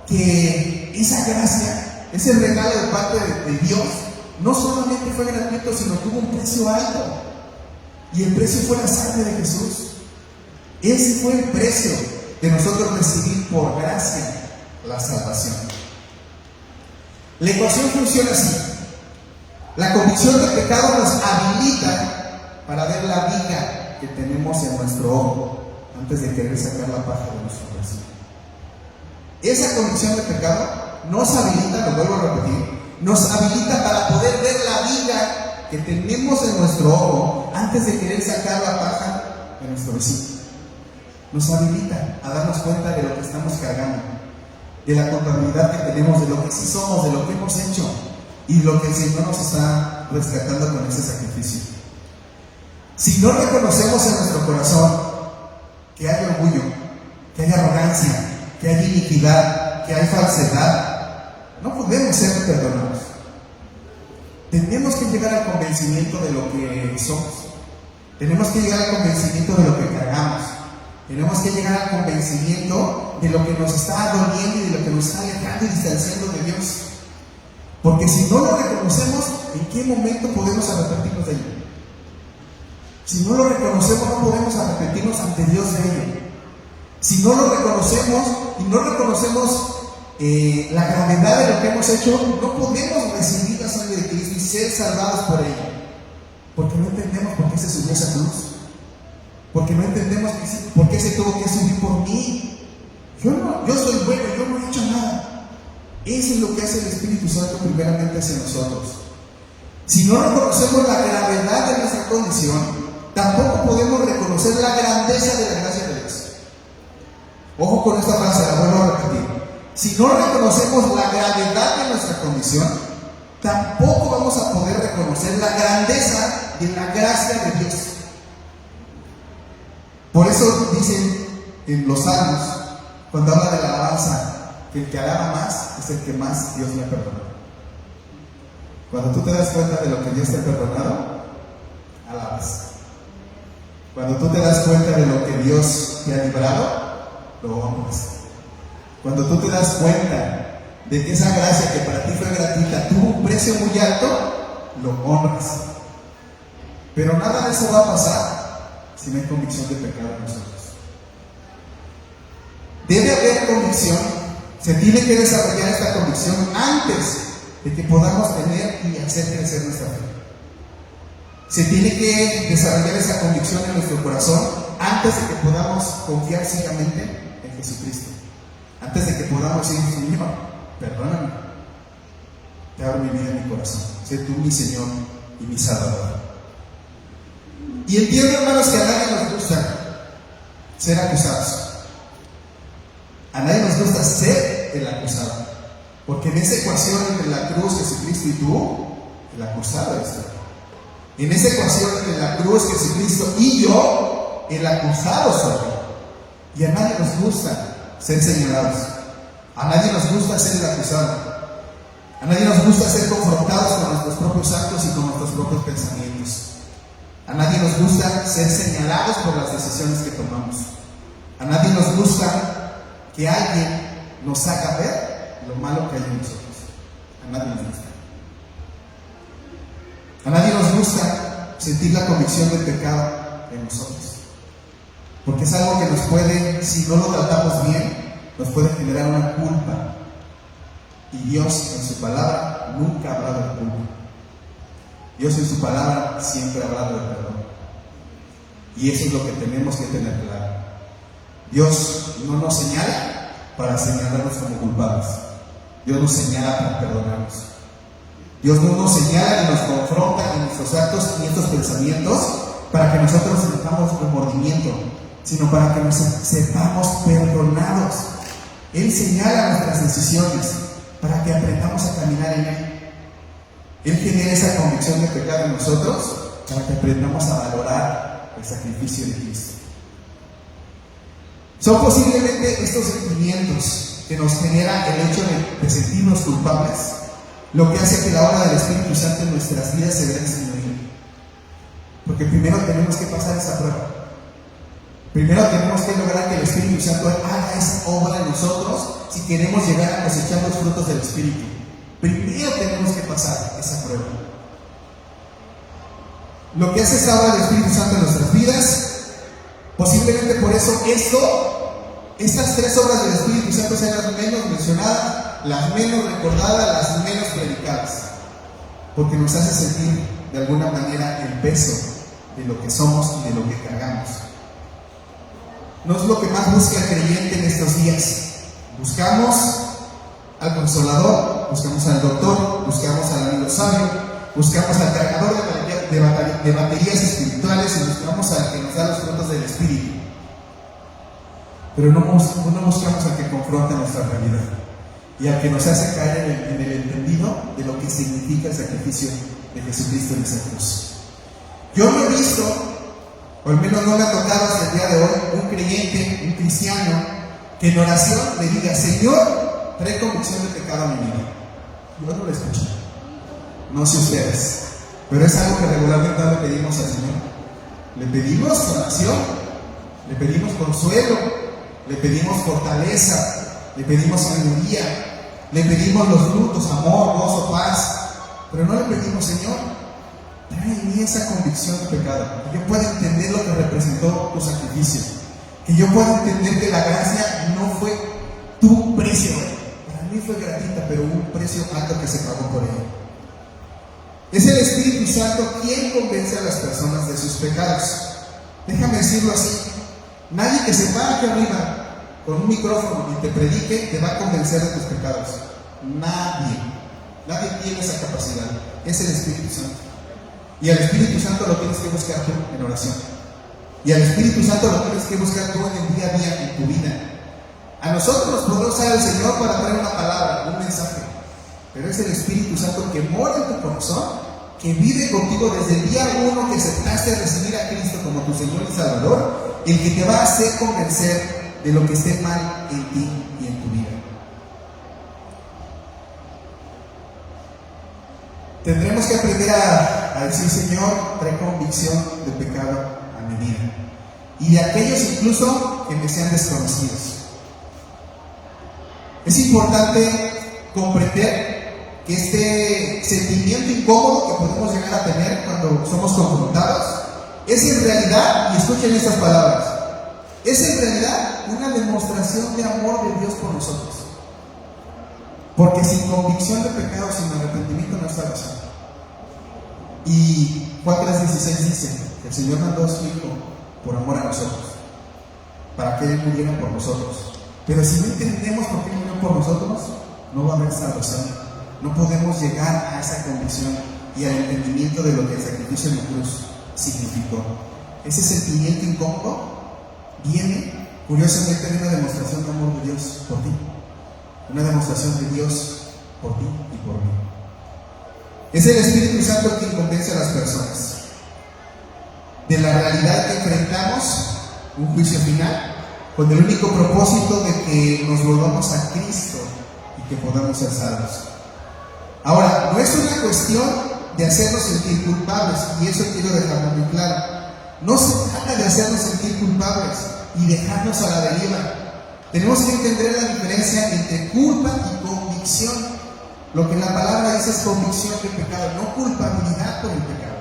que esa gracia, ese regalo de parte de Dios, no solamente fue gratuito, sino tuvo un precio alto. Y el precio fue la sangre de Jesús. Ese fue el precio de nosotros recibir por gracia la salvación. La ecuación funciona así. La convicción del pecado nos habilita para ver la viga que tenemos en nuestro ojo antes de querer sacar la paja de nuestro corazón. Esa convicción de pecado nos habilita, lo vuelvo a repetir, nos habilita para poder ver la viga que tenemos en nuestro ojo antes de querer sacar la paja de nuestro vecino. Nos habilita a darnos cuenta de lo que estamos cargando, de la culpabilidad que tenemos, de lo que sí somos, de lo que hemos hecho y lo que el Señor nos está rescatando con ese sacrificio. Si no reconocemos en nuestro corazón que hay orgullo, que hay arrogancia, que hay iniquidad, que hay falsedad, no podemos ser perdonados. Tenemos que llegar al convencimiento de lo que somos. Tenemos que llegar al convencimiento de lo que cargamos. Tenemos que llegar al convencimiento de lo que nos está doliendo y de lo que nos está alejando y distanciando de Dios. Porque si no lo reconocemos, ¿en qué momento podemos arrepentirnos de ello? Si no lo reconocemos, no podemos arrepentirnos ante Dios de ello. Si no lo reconocemos y no reconocemos la gravedad de lo que hemos hecho, no podemos recibir la sangre de Cristo y ser salvados por ello. Porque no entendemos por qué se subió esa cruz. Porque no entendemos por qué se tuvo que subir por mí. Yo soy bueno, yo no he hecho nada. Eso es lo que hace el Espíritu Santo primeramente hacia nosotros. Si no reconocemos la gravedad de nuestra condición, tampoco podemos reconocer la grandeza de la gracia de Dios. Ojo con esta frase, la vuelvo a repetir. Si no reconocemos la gravedad de nuestra condición, tampoco vamos a poder reconocer la grandeza de la gracia de Dios. Por eso dicen en los Salmos, cuando habla de la alabanza, que el que alaba más es el que más Dios le ha perdonado. Cuando tú te das cuenta de lo que Dios te ha perdonado, alabas. Cuando tú te das cuenta de lo que Dios te ha librado, lo honras. Cuando tú te das cuenta de que esa gracia que para ti fue gratuita tuvo un precio muy alto, lo honras. Pero nada de eso va a pasar si no hay convicción de pecado en nosotros. Debe haber convicción, se tiene que desarrollar esta convicción antes de que podamos tener y hacer crecer nuestra fe. Se tiene que desarrollar esa convicción en nuestro corazón antes de que podamos confiar ciegamente en Jesucristo. Antes de que podamos decir, Señor, perdóname, te abro mi vida y mi corazón, sé tú mi Señor y mi Salvador. Y entiendo, hermanos, que a nadie nos gusta ser acusados. A nadie nos gusta ser el acusado. Porque en esa ecuación entre la cruz, Jesucristo y tú, el acusado eres tú. En esa ecuación entre la cruz, Jesucristo y yo, el acusado soy yo. Y a nadie nos gusta ser señalados. A nadie nos gusta ser el acusado. A nadie nos gusta ser confrontados con nuestros propios actos y con nuestros propios pensamientos. A nadie nos gusta ser señalados por las decisiones que tomamos. A nadie nos gusta que alguien nos haga ver lo malo que hay en nosotros. A nadie nos gusta. A nadie nos gusta sentir la convicción del pecado en nosotros. Porque es algo que nos puede, si no lo tratamos bien, nos puede generar una culpa. Y Dios en su palabra nunca ha hablado de culpa. Dios en su palabra siempre ha hablado de perdón. Y eso es lo que tenemos que tener claro. Dios no nos señala para señalarnos como culpables. Dios nos señala para perdonarnos. Dios no nos señala ni nos confronta en nuestros actos y estos pensamientos para que nosotros sintamos remordimiento, sino para que nos sepamos perdonados. Él señala nuestras decisiones para que aprendamos a caminar en Él. Él genera esa convicción de pecado en nosotros para que aprendamos a valorar el sacrificio de Cristo. Son posiblemente estos sentimientos que nos genera el hecho de sentirnos culpables lo que hace que la obra del Espíritu Santo en nuestras vidas se vea disminuida. Porque primero tenemos que pasar esa prueba. Primero tenemos que lograr que el Espíritu Santo haga esa obra en nosotros si queremos llegar a cosechar los frutos del Espíritu. Primero tenemos que pasar esa prueba. Lo que hace esa obra del Espíritu Santo en nuestras vidas, posiblemente por eso estas 3 obras del Espíritu Santo sean las menos mencionadas, las menos recordadas, las menos predicadas, porque nos hace sentir de alguna manera el peso de lo que somos y de lo que cargamos. No es lo que más busca el creyente en estos días. Buscamos al consolador, buscamos al doctor, buscamos al amigo sabio, buscamos al cargador de baterías espirituales y buscamos al que nos da los frutos del Espíritu. Pero no buscamos al que confronta nuestra realidad y al que nos hace caer en el entendido de lo que significa el sacrificio de Jesucristo en esa cruz. Yo no he visto, o al menos no me ha tocado hasta el día de hoy, un creyente, un cristiano, que en oración le diga: Señor, trae convicción de pecado a mi vida. Yo no lo escucho. No sé ustedes, pero es algo que regularmente le pedimos al Señor. Le pedimos sanación, le pedimos consuelo, le pedimos fortaleza, le pedimos sabiduría, le pedimos los frutos, amor, gozo, paz, pero no le pedimos: Señor, trae en mí esa convicción de pecado, que yo pueda entender lo que representó tu sacrificio, que yo pueda entender que la gracia no fue tu precio, para mí fue gratuita, pero hubo un precio alto que se pagó por ella. Es el Espíritu Santo quien convence a las personas de sus pecados. Déjame decirlo así: nadie que se pare aquí arriba con un micrófono y te predique te va a convencer de tus pecados. Nadie tiene esa capacidad. Es el Espíritu Santo. Y al Espíritu Santo lo tienes que buscar tú en oración. Y al Espíritu Santo lo tienes que buscar tú en el día a día, en tu vida. A nosotros nos podrá usar el Señor para traer una palabra, un mensaje, pero es el Espíritu Santo que mora en tu corazón, que vive contigo desde el día 1 que aceptaste recibir a Cristo como tu Señor y Salvador, el que te va a hacer convencer de lo que esté mal en ti y en tu vida. Tendremos que aprender a decir: Señor, trae convicción de pecado a mi vida, y de aquellos incluso que me sean desconocidos. Es importante comprender que este sentimiento incómodo que podemos llegar a tener cuando somos confrontados es en realidad, y escuchen estas palabras, es en realidad una demostración de amor de Dios por nosotros. Porque sin convicción de pecado, sin arrepentimiento, no está razón. Y Juan 3:16 dice que el Señor mandó a su Hijo por amor a nosotros, para que Él muriera por nosotros. Pero si no entendemos por qué murió por nosotros, no va a haber salvación. No podemos llegar a esa convicción y al entendimiento de lo que el sacrificio en la cruz significó. Ese sentimiento incómodo viene curiosamente de una demostración de amor de Dios por ti, una demostración de Dios por ti y por mí. Es el Espíritu Santo quien convence a las personas de la realidad que enfrentamos, un juicio final, con el único propósito de que nos volvamos a Cristo y que podamos ser salvos. Ahora, no es una cuestión de hacernos sentir culpables, y eso quiero dejarlo muy claro. No se trata de hacernos sentir culpables y dejarnos a la deriva. Tenemos que entender la diferencia entre culpa y convicción. Lo que la palabra dice es convicción de pecado, no culpabilidad por el pecado.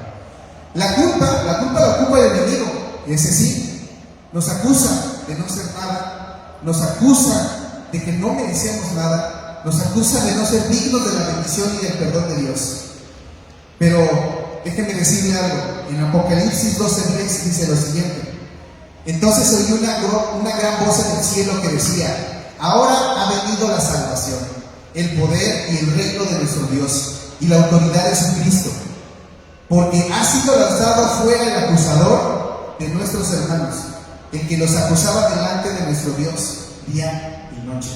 La culpa la ocupa el enemigo. Ese sí, nos acusa de no ser nada, nos acusa de que no merecemos nada, nos acusa de no ser dignos de la bendición y del perdón de Dios. Pero déjenme decirle algo. En Apocalipsis 12:10 dice lo siguiente: entonces oí una gran voz en el cielo que decía: ahora ha venido la salvación, el poder y el reino de nuestro Dios y la autoridad de su Cristo, porque ha sido lanzado fuera el acusador de nuestros hermanos, el que los acusaba delante de nuestro Dios día y noche.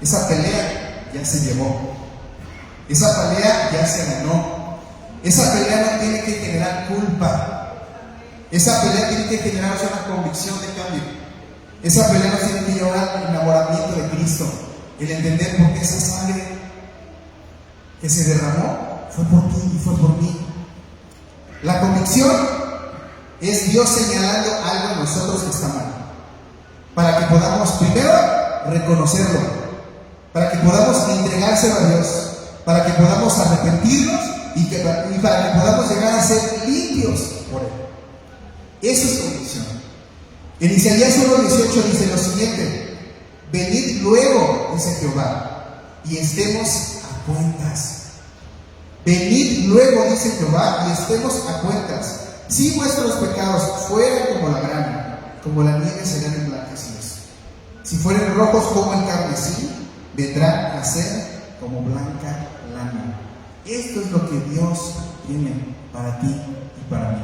Esa pelea ya se llevó, esa pelea ya se ganó. Esa pelea no tiene que generar culpa. Esa pelea tiene que generar una convicción de cambio. Esa pelea nos tiene que llevar al enamoramiento de Cristo. El entender por qué esa sangre que se derramó fue por ti y fue por mí. La convicción Es Dios señalando algo en nosotros que está mal, para que podamos primero reconocerlo, para que podamos entregárselo a Dios, para que podamos arrepentirnos y para que podamos llegar a ser limpios por Él. Eso es convicción. En Isaías 1:18 dice lo siguiente: venid luego, dice Jehová, y estemos a cuentas. Venid luego, dice Jehová, y estemos a cuentas. Si vuestros pecados fueran como la grana, como la nieve serán emblanquecidos. Si fueren rojos como el carmesí, vendrán a ser como blanca lana. Esto es lo que Dios tiene para ti y para mí.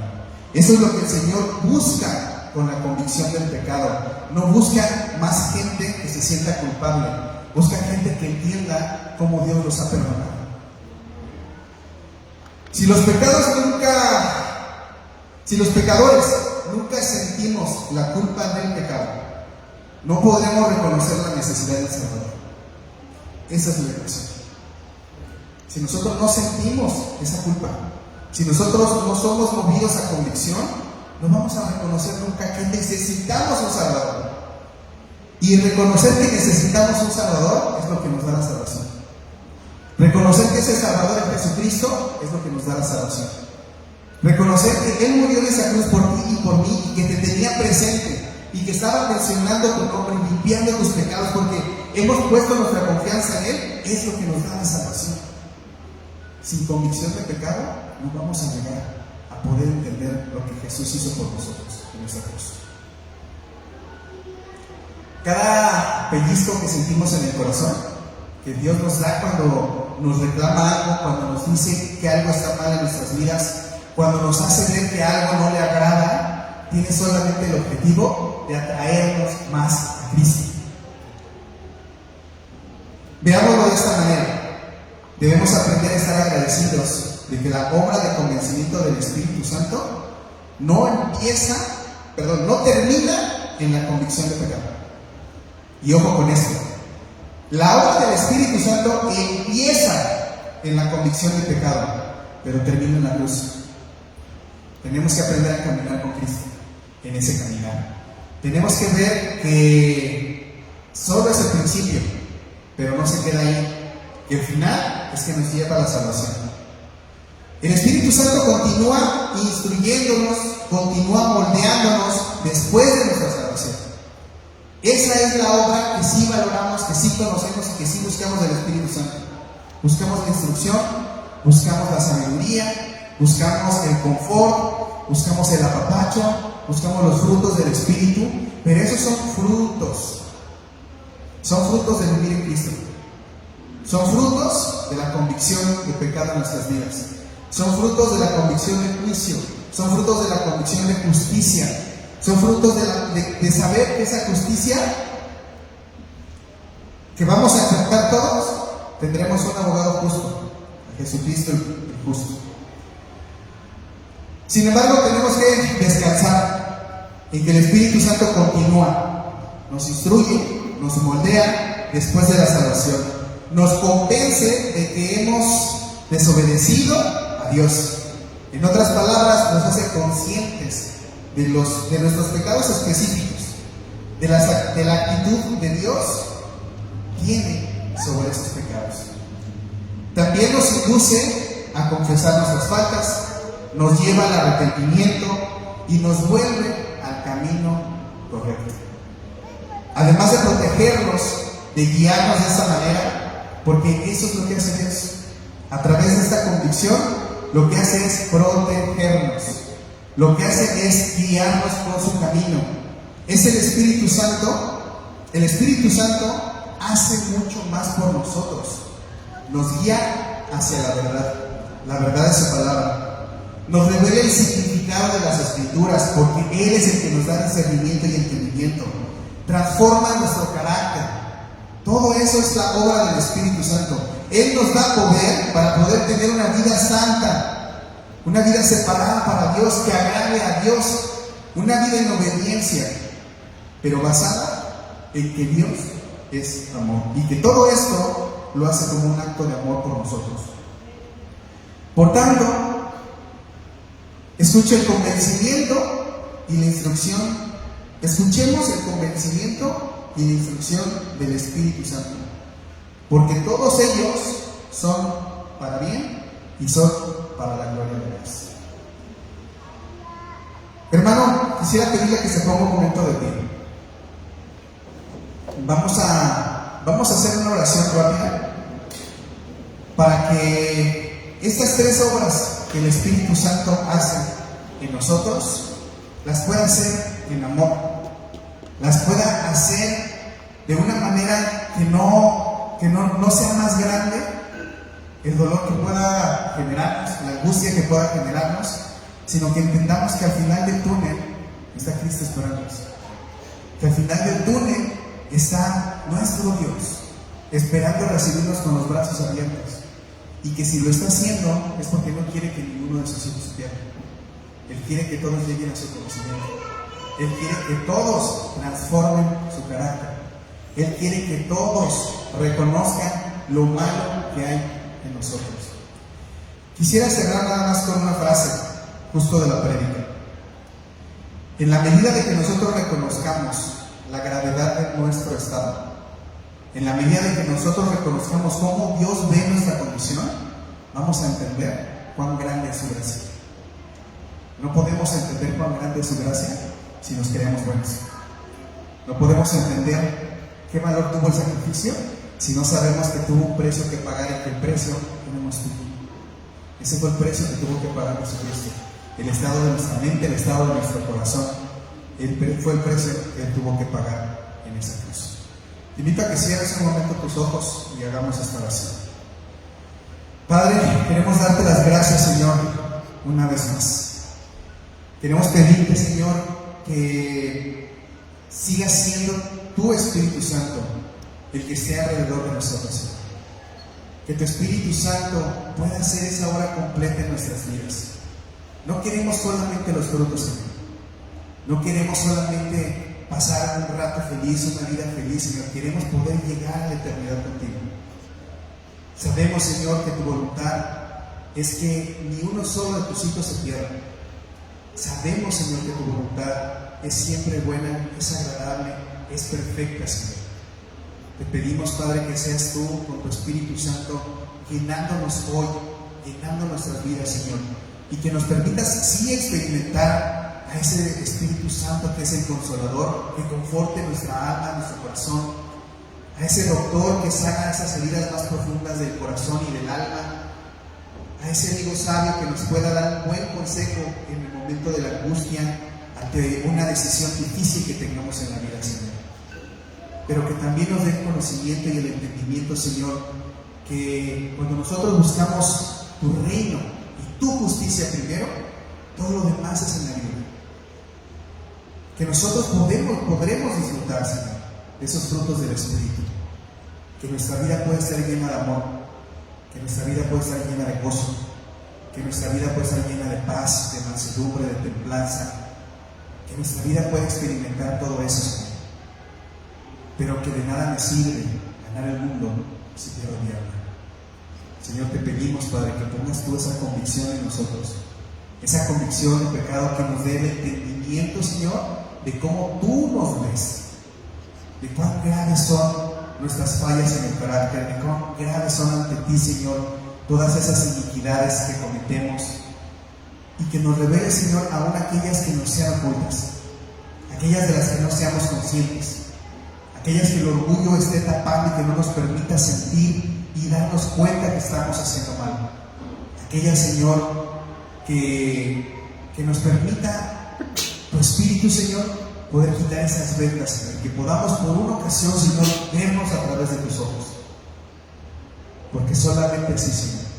Eso es lo que el Señor busca con la convicción del pecado. No busca más gente que se sienta culpable, busca gente que entienda cómo Dios los ha perdonado. Si los pecadores nunca sentimos la culpa del pecado, no podremos reconocer la necesidad del Salvador. Esa es la ecuación. Si nosotros no sentimos esa culpa, si nosotros no somos movidos a convicción, no vamos a reconocer nunca que necesitamos un Salvador. Y reconocer que necesitamos un Salvador es lo que nos da la salvación. Reconocer que ese Salvador es Jesucristo es lo que nos da la salvación. Reconocer que Él murió en esa cruz por ti y por mí, y que te tenía presente, y que estaba mencionando tu nombre, limpiando tus pecados, porque hemos puesto nuestra confianza en Él, es lo que nos da la salvación. Sin convicción de pecado, no vamos a llegar a poder entender lo que Jesús hizo por nosotros en esa cruz. Cada pellizco que sentimos en el corazón, que Dios nos da cuando nos reclama algo, cuando nos dice que algo está mal en nuestras vidas, cuando nos hace ver que algo no le agrada, tiene solamente el objetivo de atraernos más a Cristo. Veámoslo de esta manera. Debemos aprender a estar agradecidos de que la obra de convencimiento del Espíritu Santo no termina en la convicción de pecado. Y ojo con esto: la obra del Espíritu Santo empieza en la convicción de pecado, pero termina en la cruz. Tenemos que aprender a caminar con Cristo en ese caminar. Tenemos que ver que solo es el principio, pero no se queda ahí. Y el final es que nos lleva a la salvación. El Espíritu Santo continúa instruyéndonos, continúa moldeándonos después de nuestra salvación. Esa es la obra que sí valoramos, que sí conocemos y que sí buscamos del Espíritu Santo. Buscamos la instrucción, buscamos la sabiduría, buscamos el confort, buscamos el apapacho, buscamos los frutos del Espíritu, pero esos son frutos de vivir en Cristo. Son frutos de la convicción de pecado en nuestras vidas. Son frutos de la convicción de juicio. Son frutos de la convicción de justicia. Son frutos de saber que esa justicia que vamos a enfrentar todos, tendremos un abogado justo, a Jesucristo el justo. Sin embargo, tenemos que descansar en que el Espíritu Santo continúa, nos instruye, nos moldea después de la salvación. Nos convence de que hemos desobedecido a Dios. En otras palabras, nos hace conscientes de nuestros pecados específicos, de la actitud de Dios tiene sobre esos pecados. También nos induce a confesar nuestras faltas, nos lleva al arrepentimiento y nos vuelve al camino correcto. Además de protegernos, de guiarnos de esa manera, porque eso es lo que hace Dios. A través de esta convicción, lo que hace es protegernos. Lo que hace es guiarnos por su camino. Es el Espíritu Santo. El Espíritu Santo hace mucho más por nosotros. Nos guía hacia la verdad de su palabra. Nos revela el significado de las Escrituras, porque Él es el que nos da discernimiento y entendimiento. Transforma nuestro carácter. Todo eso es la obra del Espíritu Santo. Él nos da poder para poder tener una vida santa, una vida separada para Dios, que agrade a Dios, una vida en obediencia, pero basada en que Dios es amor, y que todo esto lo hace como un acto de amor por nosotros. Por tanto, escuche, el convencimiento y la instrucción, escuchemos el convencimiento y la instrucción del Espíritu Santo, porque todos ellos son para bien y son para la gloria de Dios. Hermano, quisiera pedirle que se ponga un momento de pie. Vamos a hacer una oración rápida para que estas tres obras que el Espíritu Santo hace en nosotros las pueda hacer en amor, las pueda hacer de una manera que no sea más grande el dolor que pueda generarnos, la angustia que pueda generarnos, sino que entendamos que al final del túnel está Cristo esperándonos, que al final del túnel está nuestro Dios esperando recibirnos con los brazos abiertos, y que si lo está haciendo es porque no quiere que ninguno de sus hijos se pierda. Él quiere que todos lleguen a su conocimiento. Él quiere que todos transformen su carácter. Él quiere que todos reconozcan lo malo que hay en nosotros. Quisiera cerrar nada más con una frase justo de la prédica. En la medida de que nosotros reconozcamos la gravedad de nuestro estado, en la medida de que nosotros reconozcamos cómo Dios ve nuestra condición, vamos a entender cuán grande es su gracia. No podemos entender cuán grande es su gracia si nos creemos buenos. No podemos entender qué valor tuvo el sacrificio si no sabemos que tuvo un precio que pagar y que el precio tenemos tú. Ese fue el precio que tuvo que pagar Jesucristo. El estado de nuestra mente, el estado de nuestro corazón, fue el precio que Él tuvo que pagar en esa cruz. Te invito a que cierres un momento tus ojos y hagamos esta oración. Padre, queremos darte las gracias, Señor, una vez más. Queremos pedirte, Señor, que sigas siendo tu Espíritu Santo el que esté alrededor de nosotros, Señor. Que tu Espíritu Santo pueda hacer esa obra completa en nuestras vidas. No queremos solamente los frutos, Señor. No queremos solamente pasar un rato feliz, una vida feliz, Señor. Queremos poder llegar a la eternidad contigo. Sabemos, Señor, que tu voluntad es que ni uno solo de tus hijos se pierda. Sabemos, Señor, que tu voluntad es siempre buena, es agradable, es perfecta, Señor. Te pedimos, Padre, que seas tú con tu Espíritu Santo llenándonos hoy, llenando nuestras vidas, Señor, y que nos permitas sí experimentar a ese Espíritu Santo que es el Consolador, que conforte nuestra alma, nuestro corazón, a ese doctor que sana esas heridas más profundas del corazón y del alma, a ese amigo sabio que nos pueda dar un buen consejo en el momento de la angustia ante una decisión difícil que tengamos en la vida, Señor. Pero que también nos dé el conocimiento y el entendimiento, Señor, que cuando nosotros buscamos tu reino y tu justicia primero, todo lo demás es añadido. Que nosotros podremos disfrutar, Señor, de esos frutos del Espíritu. Que nuestra vida pueda estar llena de amor, que nuestra vida pueda estar llena de gozo, que nuestra vida pueda estar llena de paz, de mansedumbre, de templanza, que nuestra vida pueda experimentar todo eso, Señor. Pero que de nada me sirve ganar el mundo si pierdo mi alma. Señor, te pedimos, Padre, que pongas tú esa convicción en nosotros, esa convicción de pecado, que nos dé el entendimiento, Señor, de cómo tú nos ves, de cuán graves son nuestras fallas en el carácter, de cuán graves son ante ti, Señor, todas esas iniquidades que cometemos, y que nos revele, Señor, aún aquellas que nos sean ocultas, aquellas de las que no seamos conscientes, aquellas que el orgullo esté tapando y que no nos permita sentir y darnos cuenta que estamos haciendo mal, aquellas, Señor, que nos permita tu Espíritu, Señor, poder quitar esas vendas, Señor, que podamos por una ocasión, Señor, vernos a través de tus ojos, porque solamente así, Señor,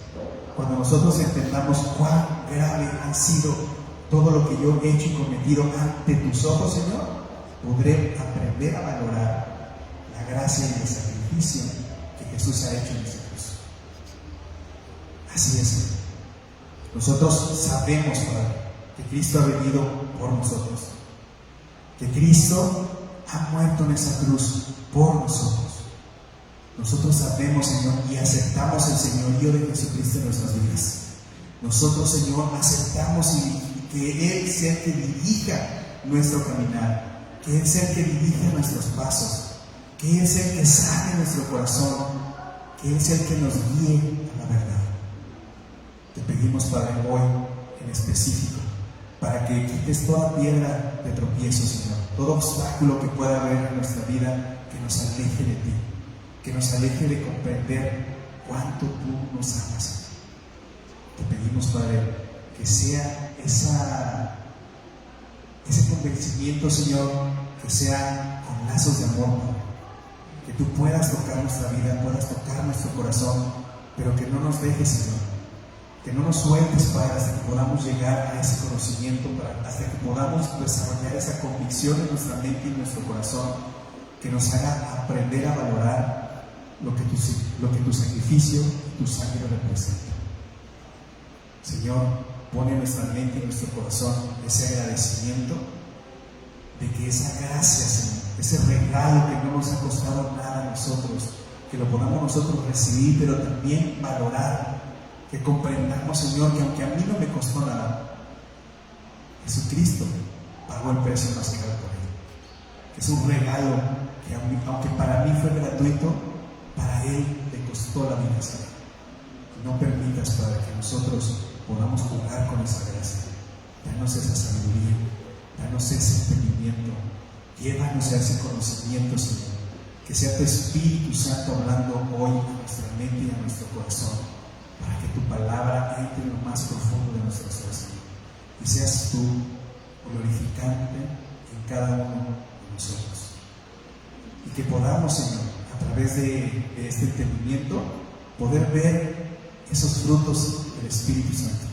cuando nosotros entendamos cuán grave ha sido todo lo que yo he hecho y cometido ante tus ojos, Señor, podré aprender a valorar la gracia y el sacrificio que Jesús ha hecho en esa cruz. Así es, Señor. Nosotros sabemos, Padre, que Cristo ha venido por nosotros, que Cristo ha muerto en esa cruz por nosotros. Nosotros sabemos, Señor, y aceptamos el señorío de Jesucristo en nuestras vidas. Nosotros, Señor, aceptamos y que Él sea el que dirija nuestro caminar, que es el que dirige nuestros pasos, que es el que sane nuestro corazón, que es el que nos guíe a la verdad. Te pedimos, Padre, hoy en específico, para que quites toda piedra de tropiezo, Señor, todo obstáculo que pueda haber en nuestra vida que nos aleje de ti, que nos aleje de comprender cuánto tú nos amas. Te pedimos, Padre, que sea ese convencimiento, Señor, que sea con lazos de amor, Padre. Que tú puedas tocar nuestra vida, puedas tocar nuestro corazón, pero que no nos dejes, Señor. Que no nos sueltes, Padre, hasta que podamos llegar a ese conocimiento, hasta que podamos desarrollar esa convicción en nuestra mente y en nuestro corazón, que nos haga aprender a valorar lo que tu sacrificio y tu sangre representa. Señor, pone en nuestra mente y en nuestro corazón ese agradecimiento de que esa gracia, Señor, ese regalo que no nos ha costado nada a nosotros, que lo podamos nosotros recibir, pero también valorar, que comprendamos, Señor, que aunque a mí no me costó nada, Jesucristo pagó el precio más caro por él. Que es un regalo que aunque para mí fue gratuito, para él le costó la vida, Señor. No permitas, Padre, que nosotros podamos jugar con esa gracia. Danos esa sabiduría, danos ese entendimiento, llévanos a ese conocimiento, Señor. Que sea tu Espíritu Santo hablando hoy a nuestra mente y a nuestro corazón, para que tu palabra entre en lo más profundo de nuestro ser, y seas tú glorificante en cada uno de nosotros. Y que podamos, Señor, a través de este entendimiento, poder ver esos frutos del Espíritu Santo.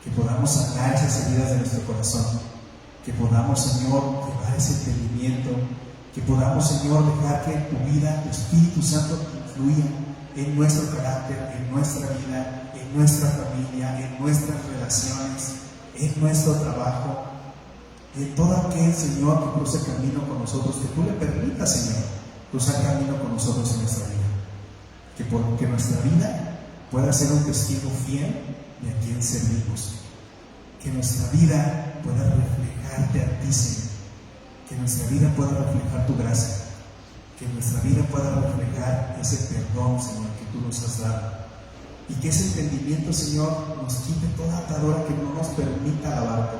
Que podamos sanar esas heridas de nuestro corazón. Que podamos, Señor, llevar ese entendimiento. Que podamos, Señor, dejar que tu vida, tu Espíritu Santo, influya en nuestro carácter, en nuestra vida, en nuestra familia, en nuestras relaciones, en nuestro trabajo, en todo aquel, Señor, que cruce camino con nosotros, que tú le permitas, Señor, cruzar camino con nosotros en nuestra vida. Que nuestra vida pueda ser un testigo fiel de a quien servimos. Que nuestra vida pueda reflejarte a ti, Señor. Que nuestra vida pueda reflejar tu gracia. Que nuestra vida pueda reflejar ese perdón, Señor, que tú nos has dado. Y que ese entendimiento, Señor, nos quite toda atadura que no nos permita alabarte,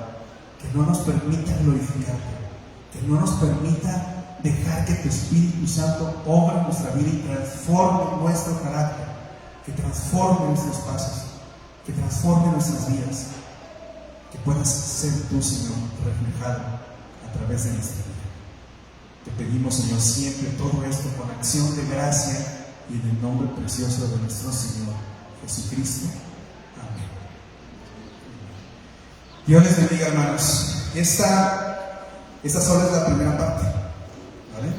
que no nos permita glorificarte, que no nos permita dejar que tu Espíritu Santo obre en nuestra vida y transforme nuestro carácter, que transforme nuestros pasos, que transforme nuestras vidas, que puedas ser tú, Señor, reflejado a través de nuestra vida. Te pedimos, Señor, siempre todo esto con acción de gracia y en el nombre precioso de nuestro Señor Jesucristo. Amén. Dios les bendiga, hermanos. Esta solo es la primera parte, ¿vale?